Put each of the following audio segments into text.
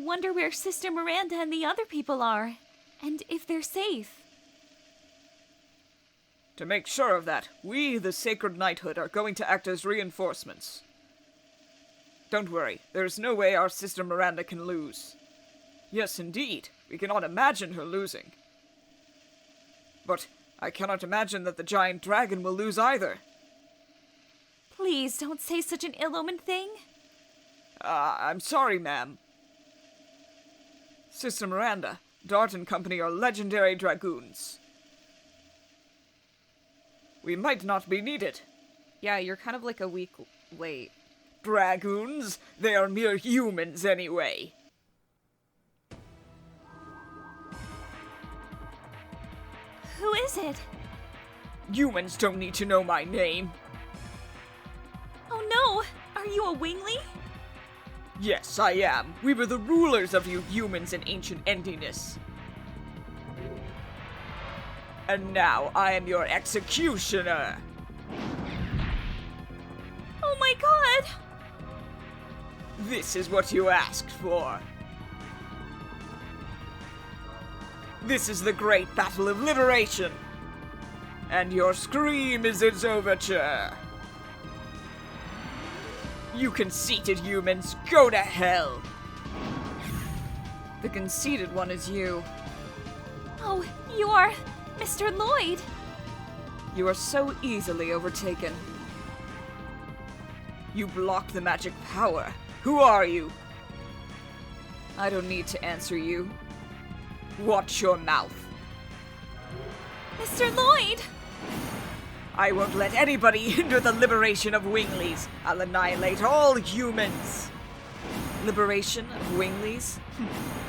wonder where Sister Miranda and the other people are, and if they're safe. To make sure of that, we, the Sacred Knighthood, are going to act as reinforcements. Don't worry, there's no way our Sister Miranda can lose. Yes, indeed, we cannot imagine her losing. But I cannot imagine that the giant dragon will lose either. Please don't say such an ill-omened thing. I'm sorry, ma'am. Sister Miranda, Dart and Company are legendary dragoons. We might not be needed. Yeah, you're kind of like a week late. Dragoons? They are mere humans anyway. Who is it? Humans don't need to know my name. Oh no! Are you a wingly? Yes, I am. We were the rulers of you humans in ancient Endiness. And now I am your executioner. Oh my god! This is what you asked for. This is the great battle of liberation. And your scream is its overture. You conceited humans, go to hell! The conceited one is you. Oh, you are Mr. Lloyd! You are so easily overtaken. You blocked the magic power. Who are you? I don't need to answer you. Watch your mouth. Mr. Lloyd! I won't let anybody hinder the liberation of Winglies. I'll annihilate all humans. Liberation of Winglies?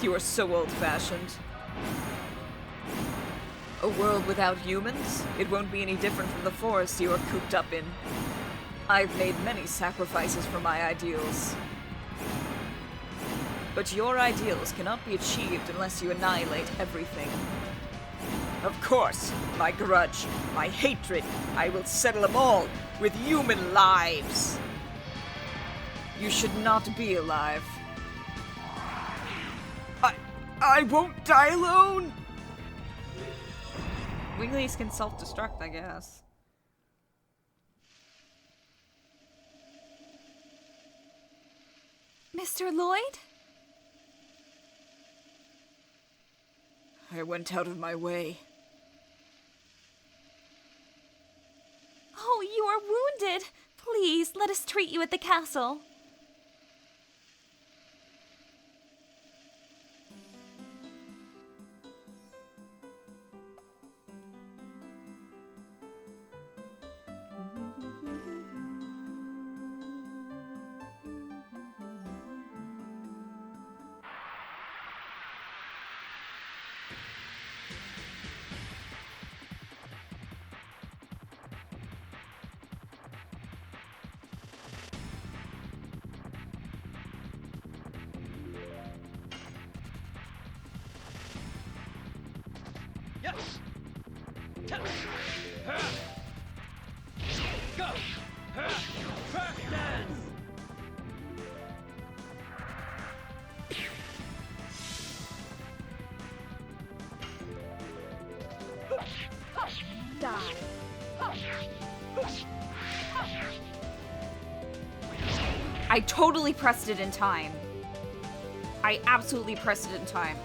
You are so old-fashioned. A world without humans? It won't be any different from the forest you are cooped up in. I've made many sacrifices for my ideals. But your ideals cannot be achieved unless you annihilate everything. Of course, my grudge, my hatred, I will settle them all with human lives. You should not be alive. I won't die alone! Winglies can self-destruct, I guess. Mr. Lloyd? I went out of my way. Oh, you are wounded! Please, let us treat you at the castle. Go! Track dance! I totally pressed it in time. I absolutely pressed it in time.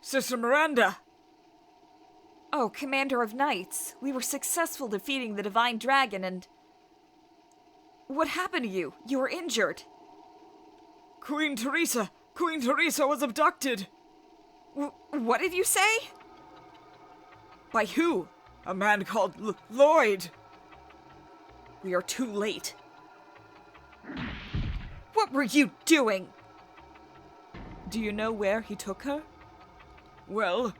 Sister Miranda! Oh, Commander of Knights, we were successful defeating the Divine Dragon and... What happened to you? You were injured. Queen Theresa! Queen Theresa was abducted! What did you say? By who? A man called Lloyd! We are too late. What were you doing? Do you know where he took her? Well...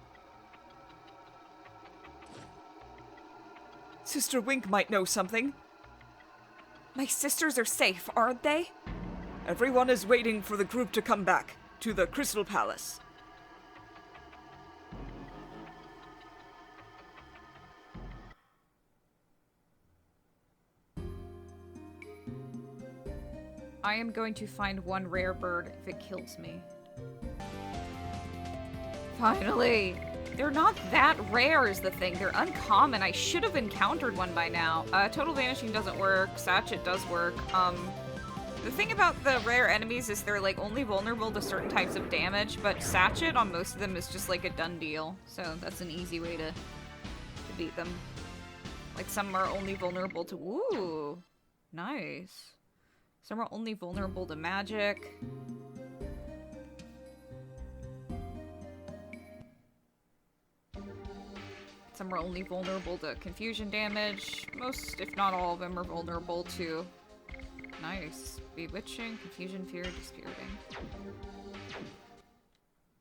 Sister Wink might know something. My sisters are safe, aren't they? Everyone is waiting for the group to come back to the Crystal Palace. I am going to find one rare bird if it kills me. Finally! They're not that rare is the thing. They're uncommon. I should have encountered one by now. Total Vanishing doesn't work. Sachet does work. The thing about the rare enemies is they're like only vulnerable to certain types of damage, but Sachet on most of them is just like a done deal. So that's an easy way to beat them. Like some are only vulnerable to... Ooh! Nice. Some are only vulnerable to magic. Some are only vulnerable to confusion damage. Most, if not all of them, are vulnerable to... Nice. Bewitching, confusion, fear, dispiriting.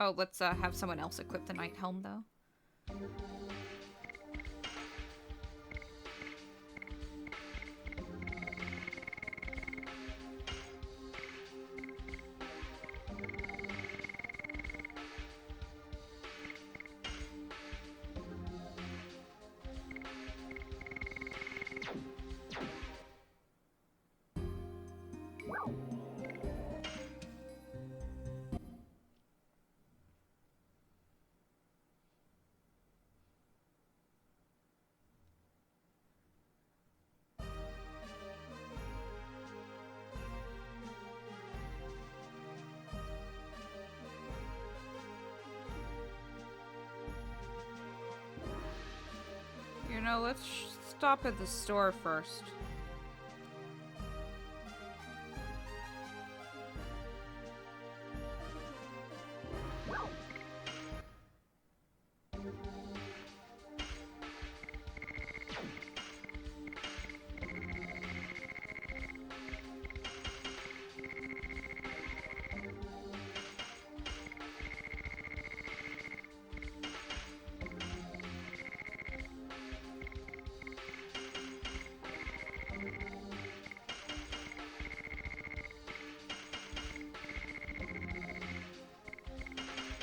Oh, let's have someone else equip the Night Helm, though. You know, let's stop at the store first.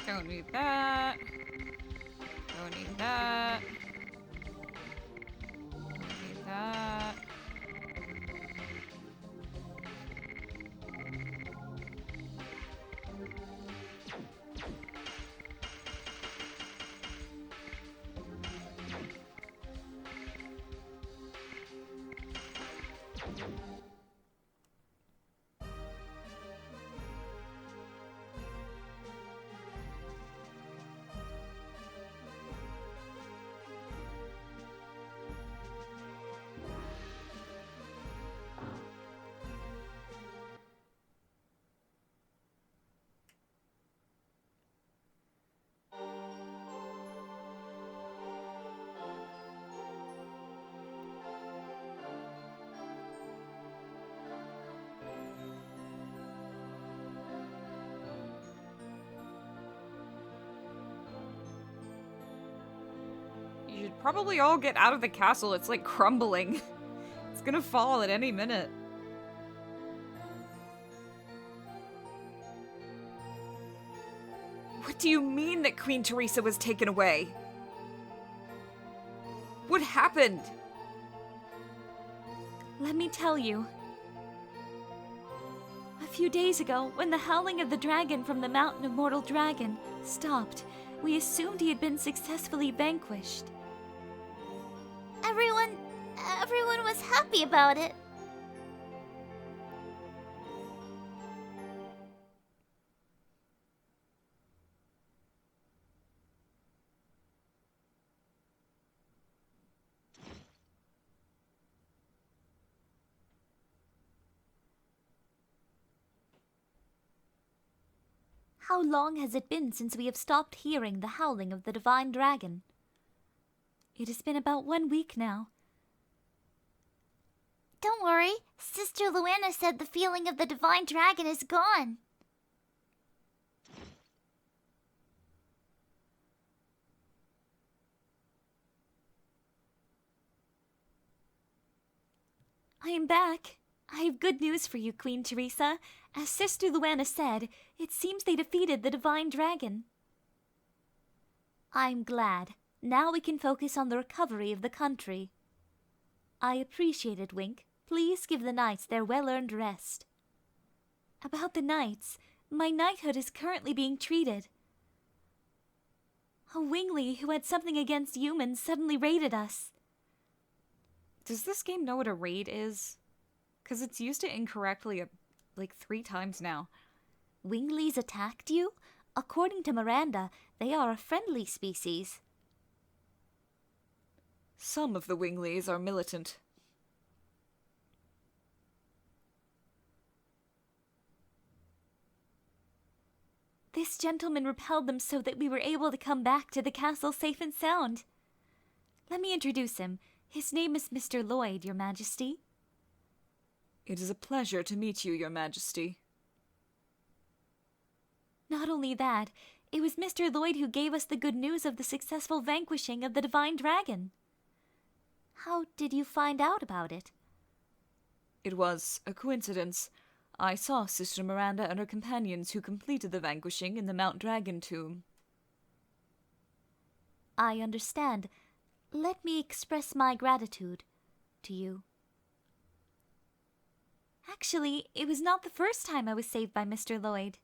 Don't need that. Don't need that. Don't need that. You should probably all get out of the castle. It's like crumbling. It's gonna fall at any minute. What do you mean that Queen Theresa was taken away? What happened? Let me tell you. A few days ago, when the howling of the dragon from the Mountain of Mortal Dragon stopped, we assumed he had been successfully vanquished. Everyone was happy about it. How long has it been since we have stopped hearing the howling of the divine dragon? It has been about 1 week now. Don't worry, Sister Luanna said the feeling of the divine dragon is gone. I am back. I have good news for you, Queen Theresa. As Sister Luanna said, it seems they defeated the divine dragon. I'm glad. Now we can focus on the recovery of the country. I appreciate it, Wink. Please give the knights their well-earned rest. About the knights, my knighthood is currently being treated. A wingly who had something against humans suddenly raided us. Does this game know what a raid is? Because it's used it incorrectly like 3 times now. Winglies attacked you? According to Miranda, they are a friendly species. Some of the winglies are militant. This gentleman repelled them so that we were able to come back to the castle safe and sound. Let me introduce him. His name is Mr. Lloyd, Your Majesty. It is a pleasure to meet you, Your Majesty. Not only that, it was Mr. Lloyd who gave us the good news of the successful vanquishing of the divine dragon. How did you find out about it? It was a coincidence. I saw Sister Miranda and her companions who completed the vanquishing in the Mount Dragon tomb. I understand. Let me express my gratitude to you. Actually, it was not the first time I was saved by Mr. Lloyd.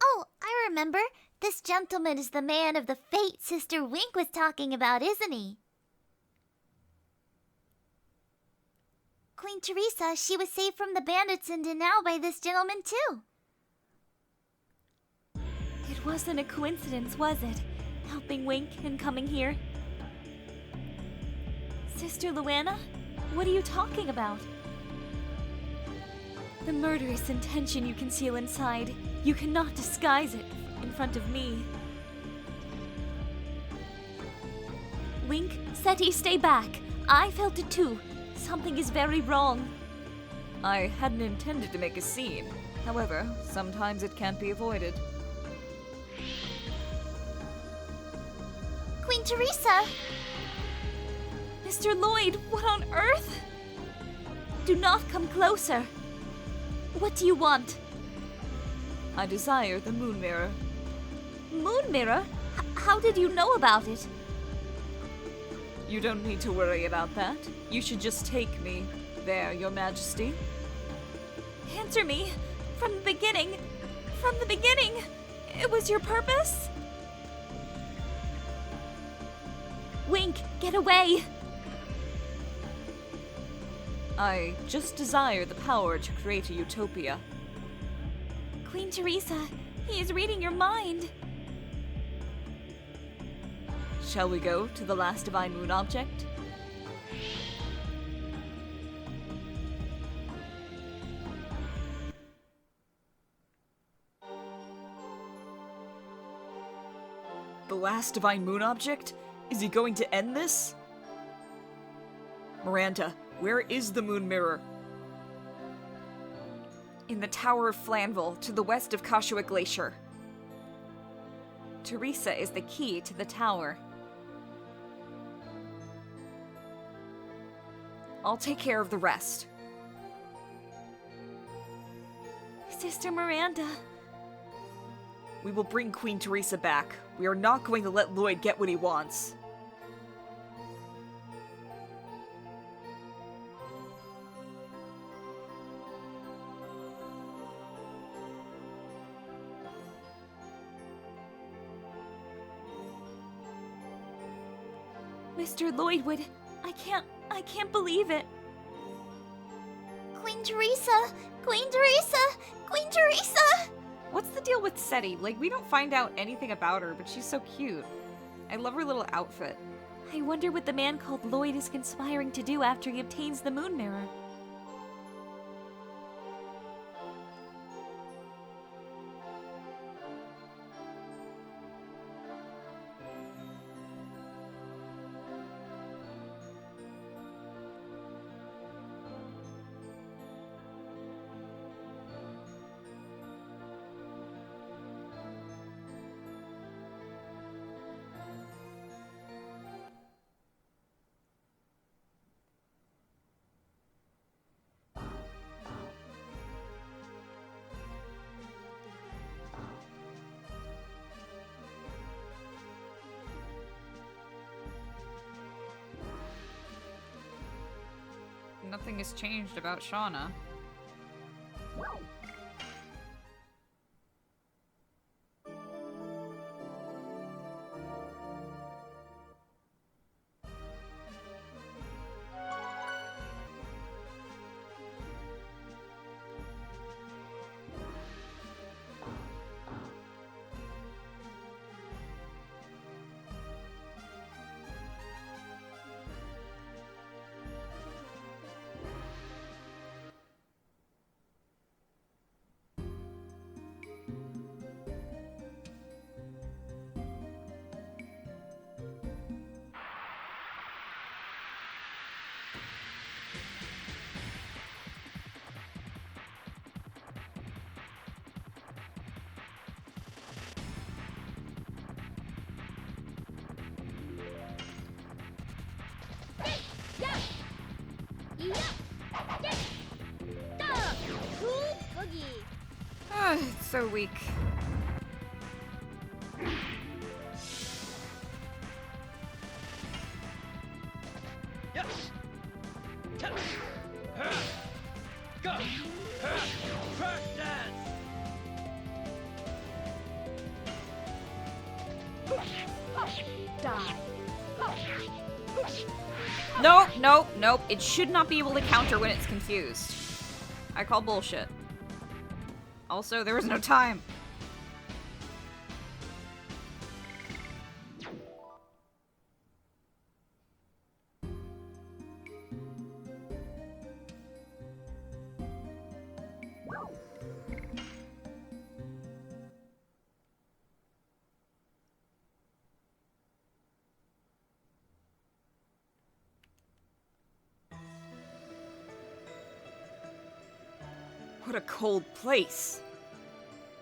Oh, I remember. This gentleman is the man of the fate Sister Wink was talking about, isn't he? Queen Theresa, she was saved from the bandits and now by this gentleman too. It wasn't a coincidence, was it? Helping Wink and coming here. Sister Luanna, what are you talking about? The murderous intention you conceal inside, you cannot disguise it in front of me. Wink, Setie, stay back. I felt it too. Something is very wrong. I hadn't intended to make a scene. However, sometimes it can't be avoided. Queen Theresa! Mr. Lloyd, what on earth? Do not come closer. What do you want? I desire the moon mirror. Moon mirror? How did you know about it? You don't need to worry about that. You should just take me there, Your Majesty. Answer me. From the beginning. From the beginning. It was your purpose? Wink, get away. I just desire the power to create a utopia. Queen Theresa, he is reading your mind. Shall we go to the last divine moon object? The last divine moon object? Is he going to end this? Miranda, where is the moon mirror? In the Tower of Flanville, to the west of Kashua Glacier. Theresa is the key to the tower. I'll take care of the rest. Sister Miranda. We will bring Queen Theresa back. We are not going to let Lloyd get what he wants. Mr. Lloyd would... I can't believe it. Queen Theresa! Queen Theresa! Queen Theresa! What's the deal with Setie? Like, we don't find out anything about her, but she's so cute. I love her little outfit. I wonder what the man called Lloyd is conspiring to do after he obtains the moon mirror. nothing has changed about Shauna. It's so weak. Yes. Go. Crack dance. Nope, nope, nope. It should not be able to counter when it's confused. I call bullshit. Also, there was no time. What a cold place.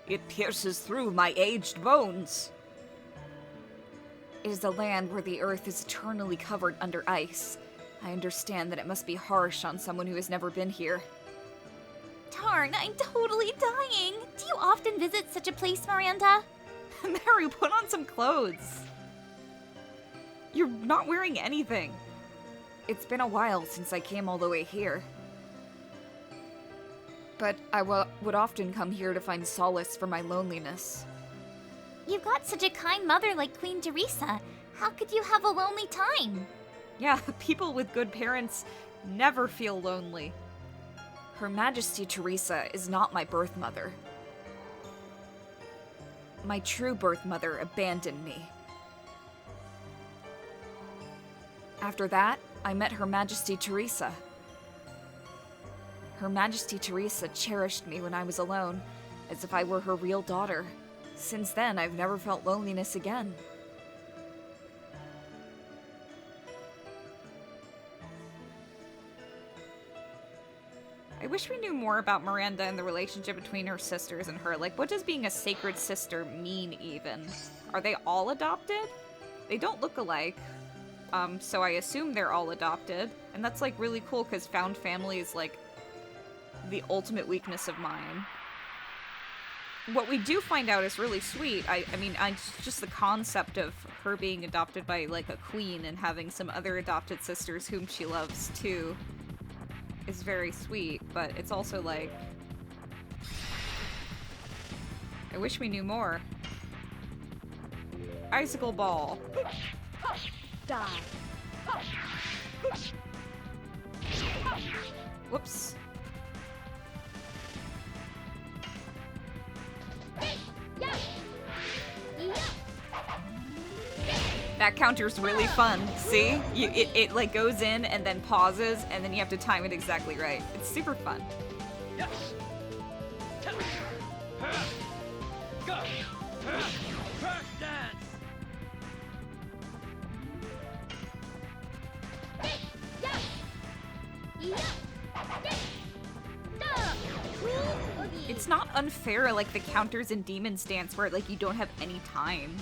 It pierces through my aged bones. It is a land where the earth is eternally covered under ice. I understand that it must be harsh on someone who has never been here. Darn, I'm totally dying. Do you often visit such a place, Miranda? Mary, put on some clothes. You're not wearing anything. It's been a while since I came all the way here. But I would often come here to find solace for my loneliness. You've got such a kind mother like Queen Theresa. How could you have a lonely time? Yeah, people with good parents never feel lonely. Her Majesty Theresa is not my birth mother. My true birth mother abandoned me. After that, I met Her Majesty Theresa. Her Majesty Theresa cherished me when I was alone, as if I were her real daughter. Since then, I've never felt loneliness again. I wish we knew more about Miranda and the relationship between her sisters and her. Like, what does being a sacred sister mean, even? Are they all adopted? They don't look alike. So I assume they're all adopted. And that's, like, really cool, because found family is, like, the ultimate weakness of mine. What we do find out is really sweet. I mean, just the concept of her being adopted by, like, a queen and having some other adopted sisters whom she loves, too, is very sweet, but it's also, like... I wish we knew more. Icicle ball. Die. Whoops. That counter's really fun. See? It like goes in and then pauses, and then you have to time it exactly right. It's super fun. Yes. Go. Crack dance. It's not unfair like the counters in Demon's Dance where like you don't have any time.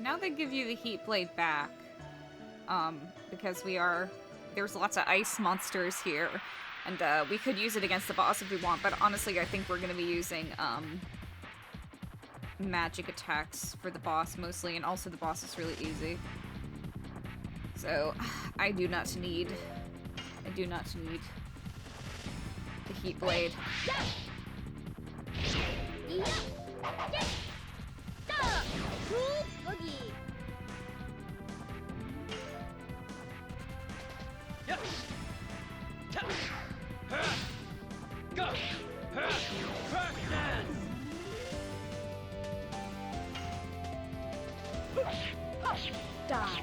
now they give you the heat blade back. Because there's lots of ice monsters here. And, we could use it against the boss if we want, but honestly, I think we're gonna be using, magic attacks for the boss mostly, and also the boss is really easy. So, I do not need the heat blade. Yep. Go. Crash dance. Die.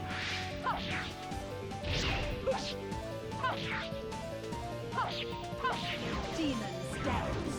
Demon's dance.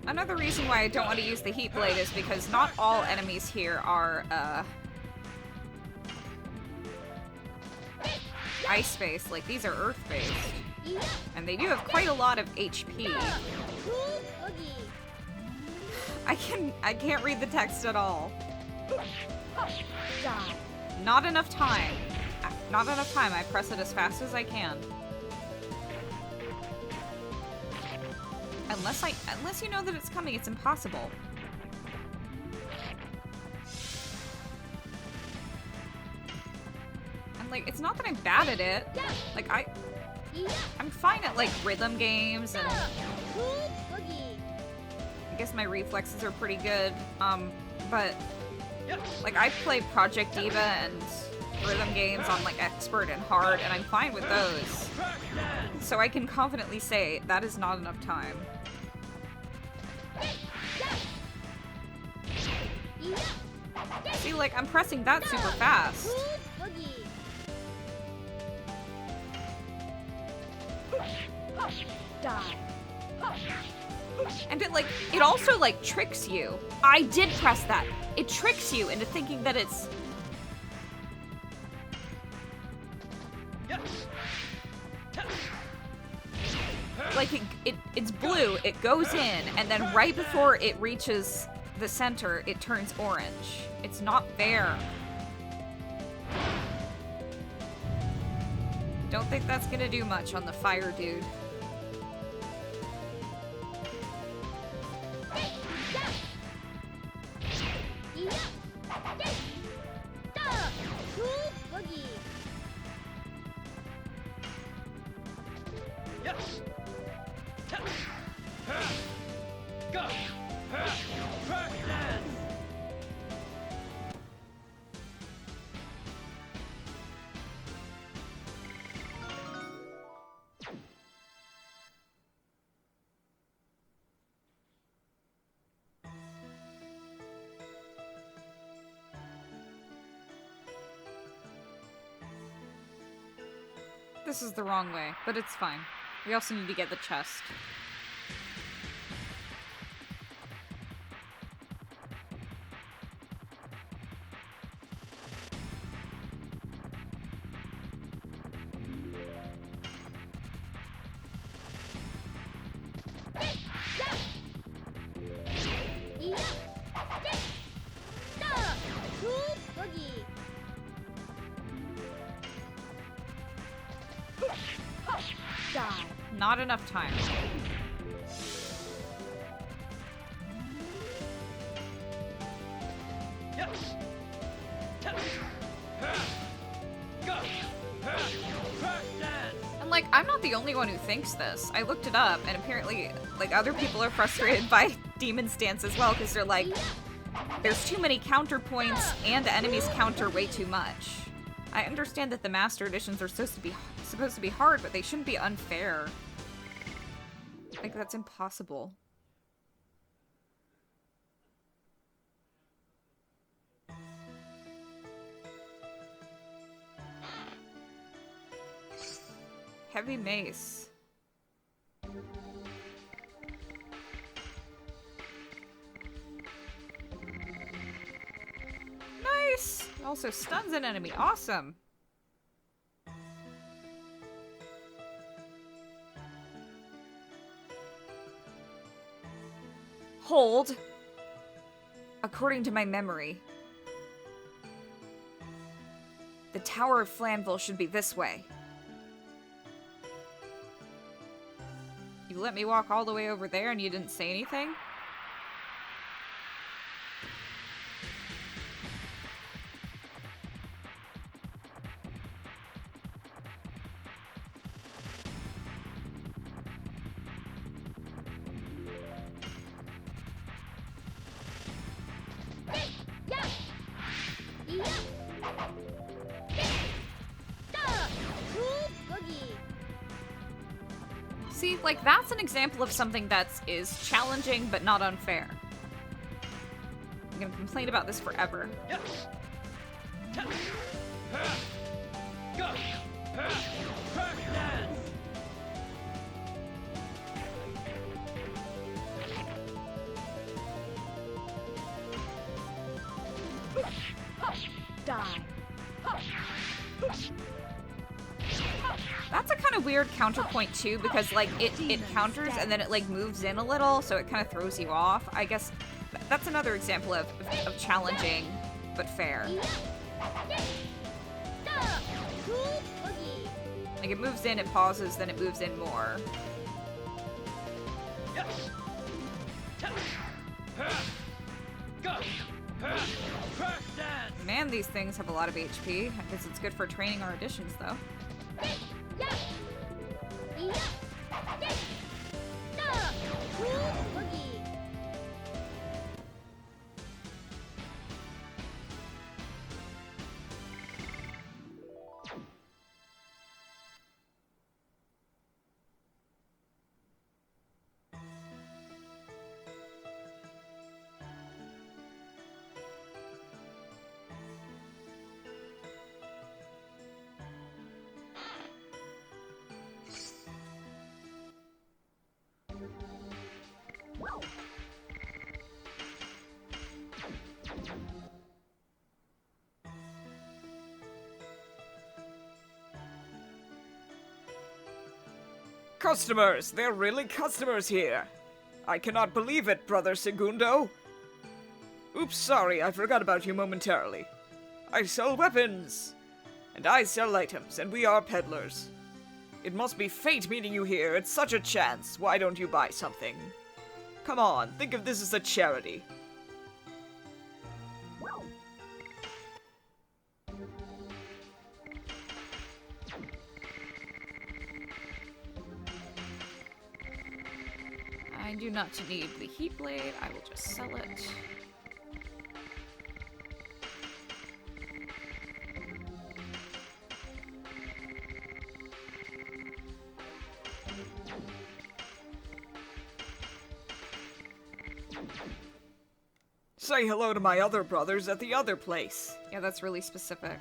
Another reason why I don't want to use the heat blade is because not all enemies here are, ice-based. Like, these are earth-based. And they do have quite a lot of HP. I can't read the text at all. Not enough time. Not enough time. I press it as fast as I can. Unless you know that it's coming, it's impossible. And like, it's not that I'm bad at it. Like, I'm fine at like rhythm games, and I guess my reflexes are pretty good. But like, I play Project Diva and rhythm games on like expert and hard, and I'm fine with those. So I can confidently say that is not enough time. See, like, I'm pressing that super fast. Die. And it also, like, tricks you. I did press that. It tricks you into thinking that it's... Like, it's blue, it goes in, and then right before it reaches the center, it turns orange. It's not fair. Don't think that's gonna do much on the fire dude. This is the wrong way, but it's fine. We also need to get the chest. Not enough time. Go. Crash like, I'm not the only one who thinks this. I looked it up, and apparently, like, other people are frustrated by Demon Stance as well, because they're like, there's too many counterpoints, and the enemies counter way too much. I understand that the Master Editions are supposed to be hard, but they shouldn't be unfair. Like, that's impossible. Heavy mace. Nice! Also stuns an enemy. Awesome! Hold. According to my memory, the Tower of Flanville should be this way. You let me walk all the way over there and you didn't say anything? See, like, that's an example of something that is challenging but not unfair. I'm gonna complain about this forever. Go! First dance! Die. That's a kind of weird counterpoint too, because like it counters and then it like moves in a little, so it kind of throws you off. I guess that's another example of challenging but fair. Like it moves in, it pauses, then it moves in more. Go! First dance! Man, these things have a lot of HP. I guess it's good for training our additions though. Customers! They're really customers here! I cannot believe it, Brother Segundo! Oops, sorry, I forgot about you momentarily. I sell weapons! And I sell items, and we are peddlers. It must be fate meeting you here, it's such a chance. Why don't you buy something? Come on, think of this as a charity. I do not need the heat blade, I will just sell it. Say hello to my other brothers at the other place. Yeah, that's really specific.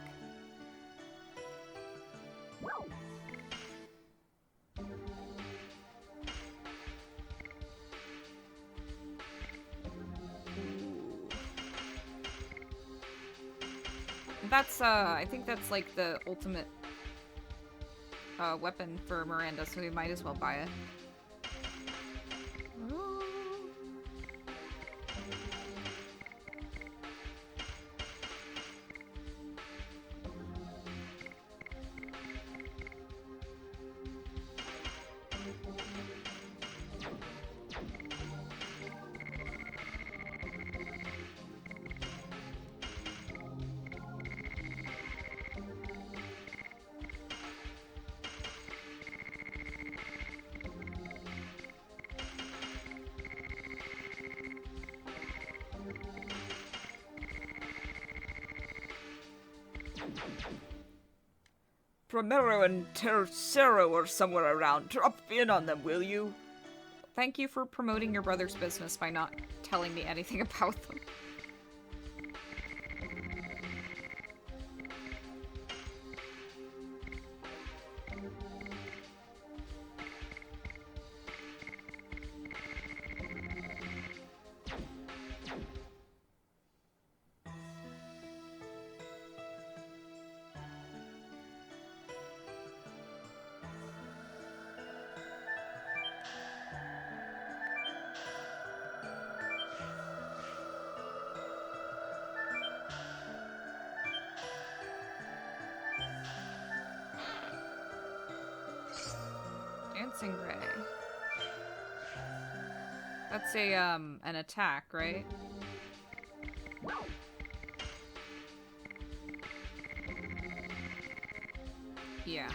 That's, I think that's like the ultimate weapon for Miranda, so we might as well buy it. Ooh. Primero and Tercero are somewhere around. Drop in on them, will you? Thank you for promoting your brother's business by not telling me anything about them. Dancing Ray. That's a, an attack, right? Yeah.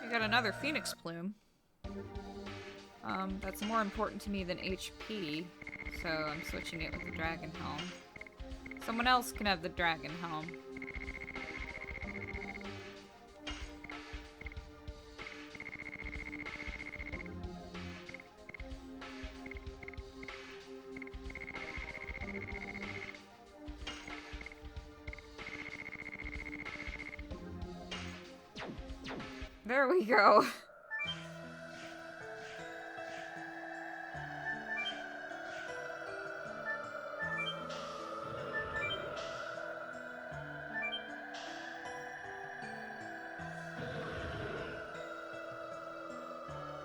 I got another Phoenix Plume. That's more important to me than HP, so I'm switching it with the Dragon Helm. Someone else can have the Dragon Helm. There we go.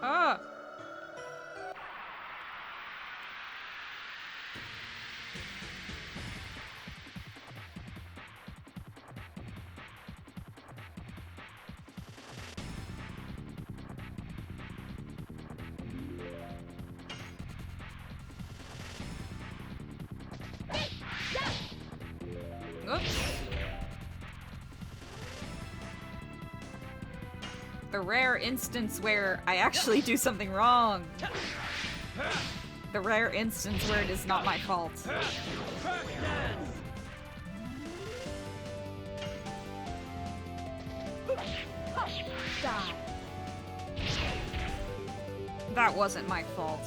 Ah! Oops. The rare instance where I actually do something wrong. The rare instance where it is not my fault. Die. That wasn't my fault.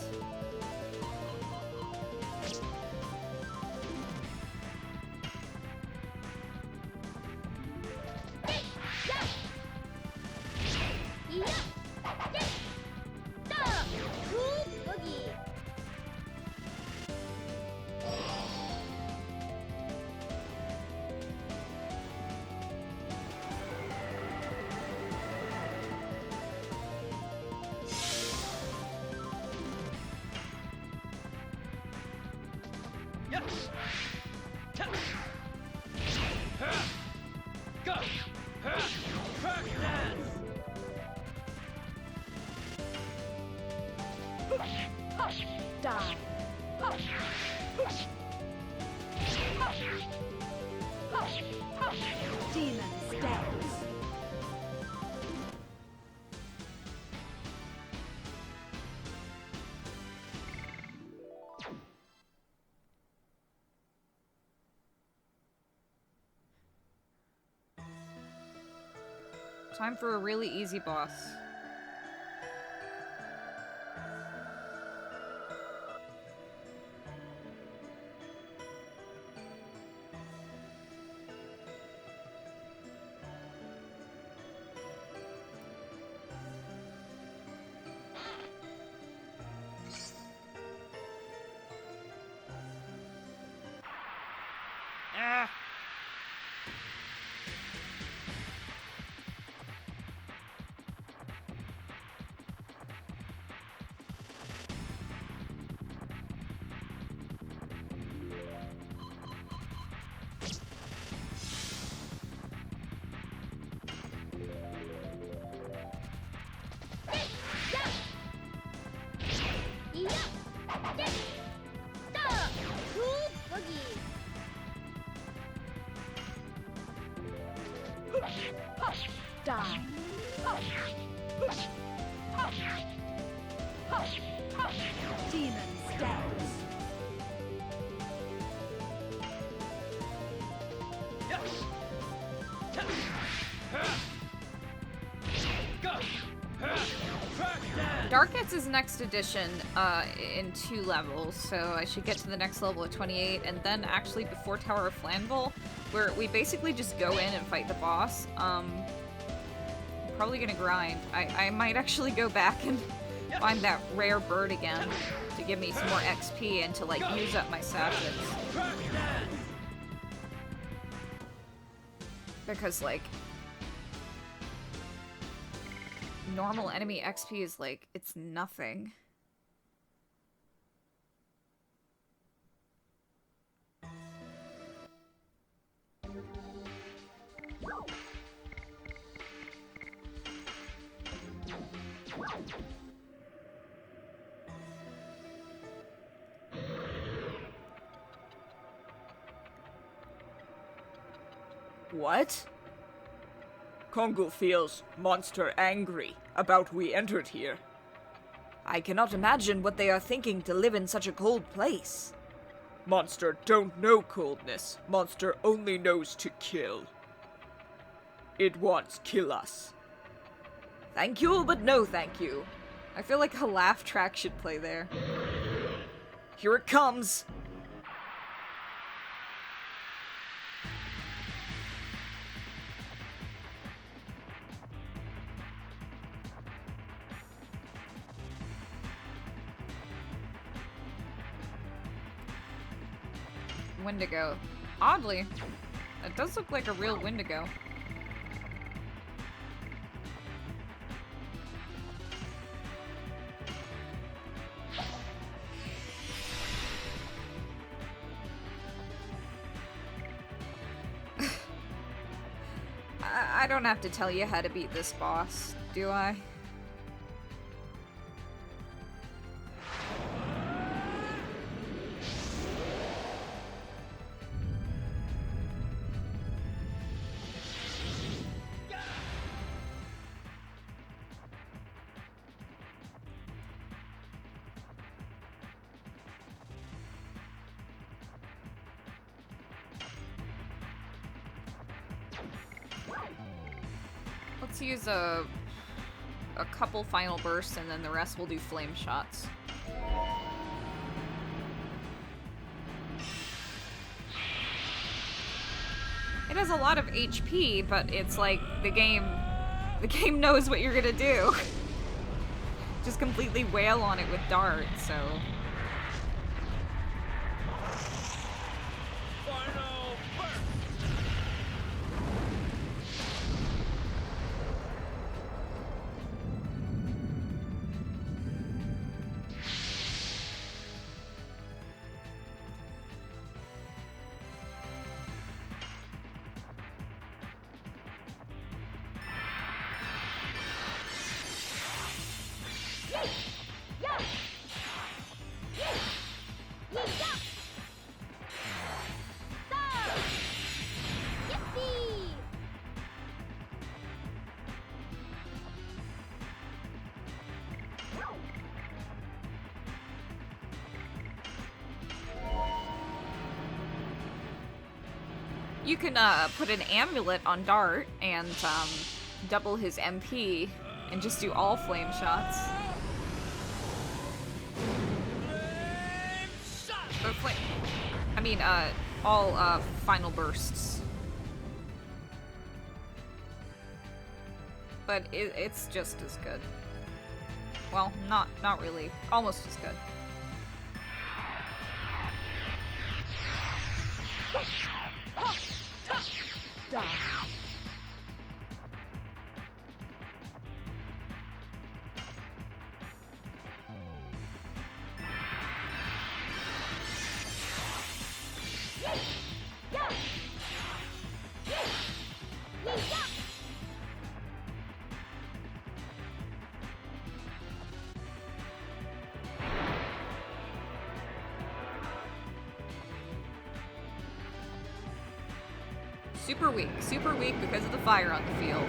Die. Demon stance. Time for a really easy boss. Ah. Die. Demon stance. Dark gets his next edition in 2 levels, so I should get to the next level at 28, and then actually before Tower of Flanville, where we basically just go in and fight the boss. Probably gonna grind. I might actually go back and find that rare bird again to give me some more XP and to like use up my sachets. Because like normal enemy XP is like, it's nothing. What? Kongu feels monster angry about we entered here. I cannot imagine what they are thinking to live in such a cold place. Monster don't know coldness. Monster only knows to kill. It wants kill us. Thank you, but no thank you. I feel like a laugh track should play there. Here it comes. Windigo. Oddly, that does look like a real Windigo. I don't have to tell you how to beat this boss, do I? Let's use a couple final bursts and then the rest will do flame shots. It has a lot of HP, but it's like the game knows what you're gonna do. Just completely wail on it with dart, so. You can put an amulet on Dart and double his MP and just do all flame shots. All final bursts. But it's just as good. Well, not really. Almost as good. Die. Super weak because of the fire on the field.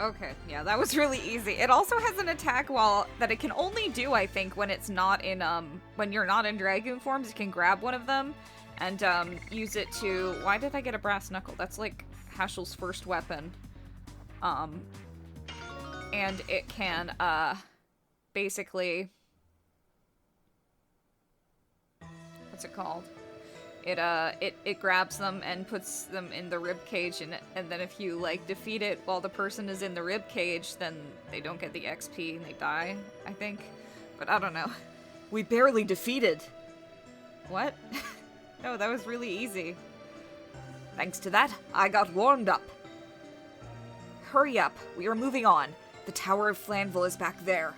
Okay, yeah, that was really easy. It also has an attack that it can only do, I think, when it's not in, when you're not in Dragoon forms. You can grab one of them and, use it to... Why did I get a brass knuckle? That's, like, Hashel's first weapon. And it can, basically... What's it called? It grabs them and puts them in the rib cage, and then if you, like, defeat it while the person is in the rib cage, then they don't get the XP and they die, I think. But I don't know. We barely defeated. What? No, that was really easy. Thanks to that, I got warmed up. Hurry up, we are moving on. The Tower of Flanville is back there.